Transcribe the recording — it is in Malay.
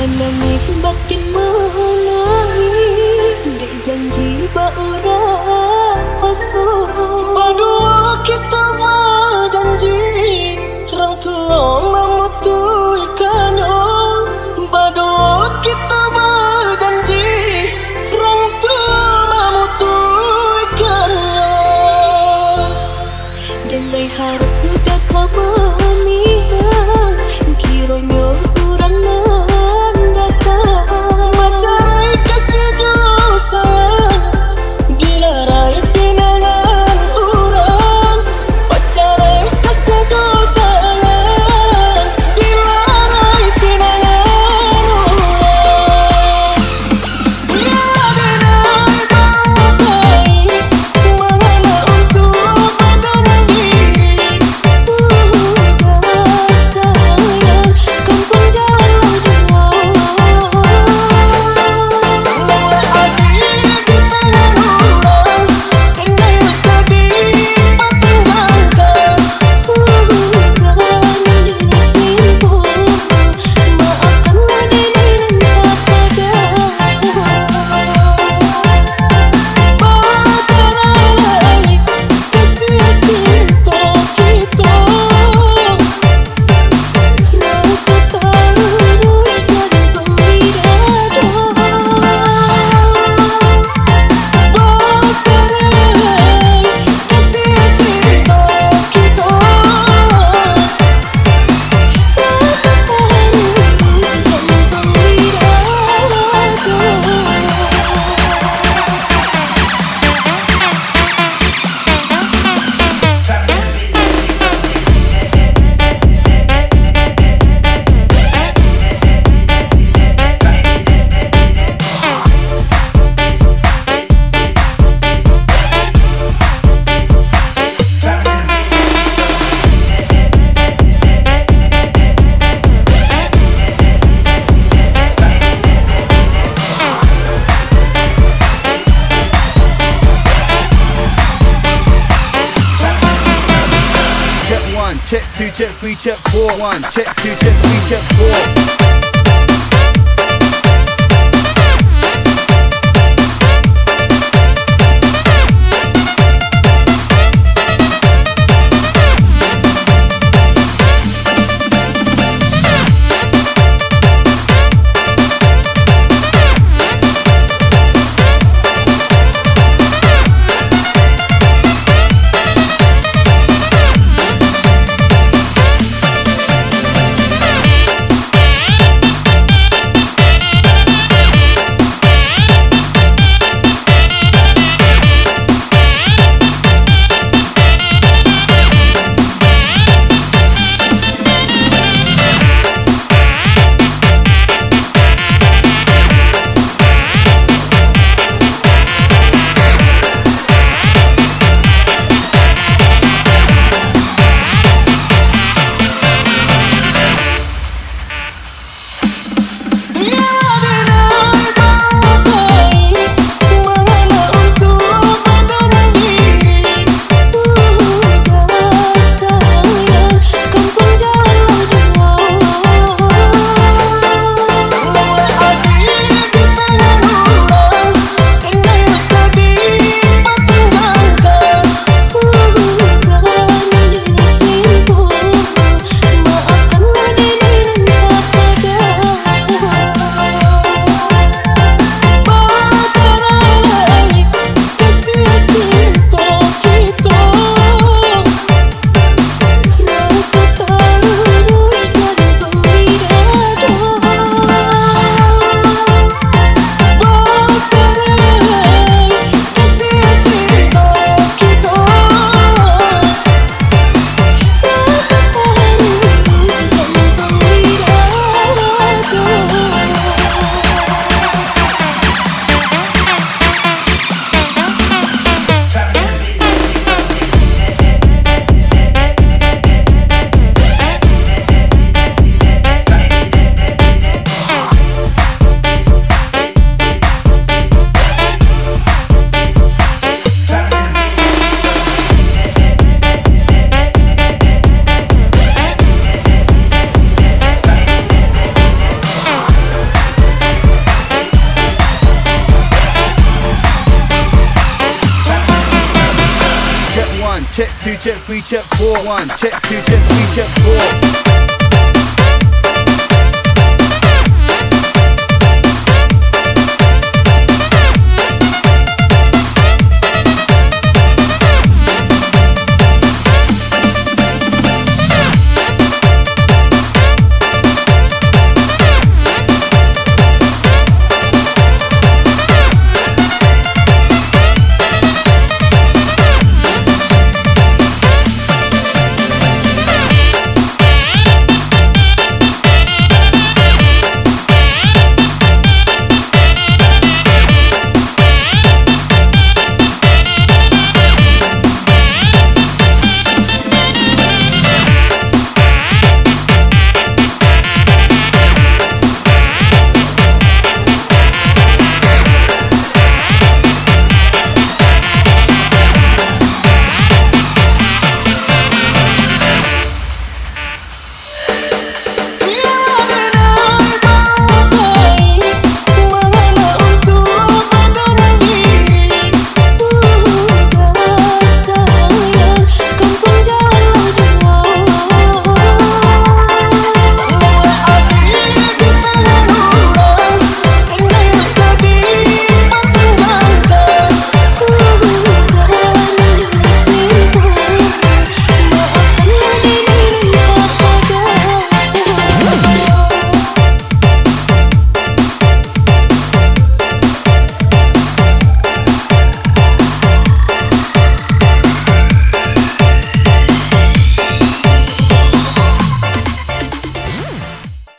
Menangis makin menangis di janji Baurak Paso. Berdua kita berjanji, orang tua memutihkannya. Berdua kita berjanji, orang tua memutihkannya. Dan mai harap muda kau meminang, kiranya kurang mendatang. Macarai kasih jauh sayang, dilarai pinangan orang. Macarai kasih jauh sayang, dilarai pinangan orang. Biar denai baik, mengena untuk badan diri. Sayang, kampung jalan jua. Semua hadir di tangan orang, dengan rasa dipertimbangkan. Berani diri cimpu, maafkanlah diri dan tak Bercerai kasih cinta kita, rasa terlalu jadi pembidadari. bercerai kasih cinta kita. Rasa terlalu Check 1, check 2, check 3, check 4. 1, check 2, check 3, check 4. two, check three, check four. One, check two, check three, check four.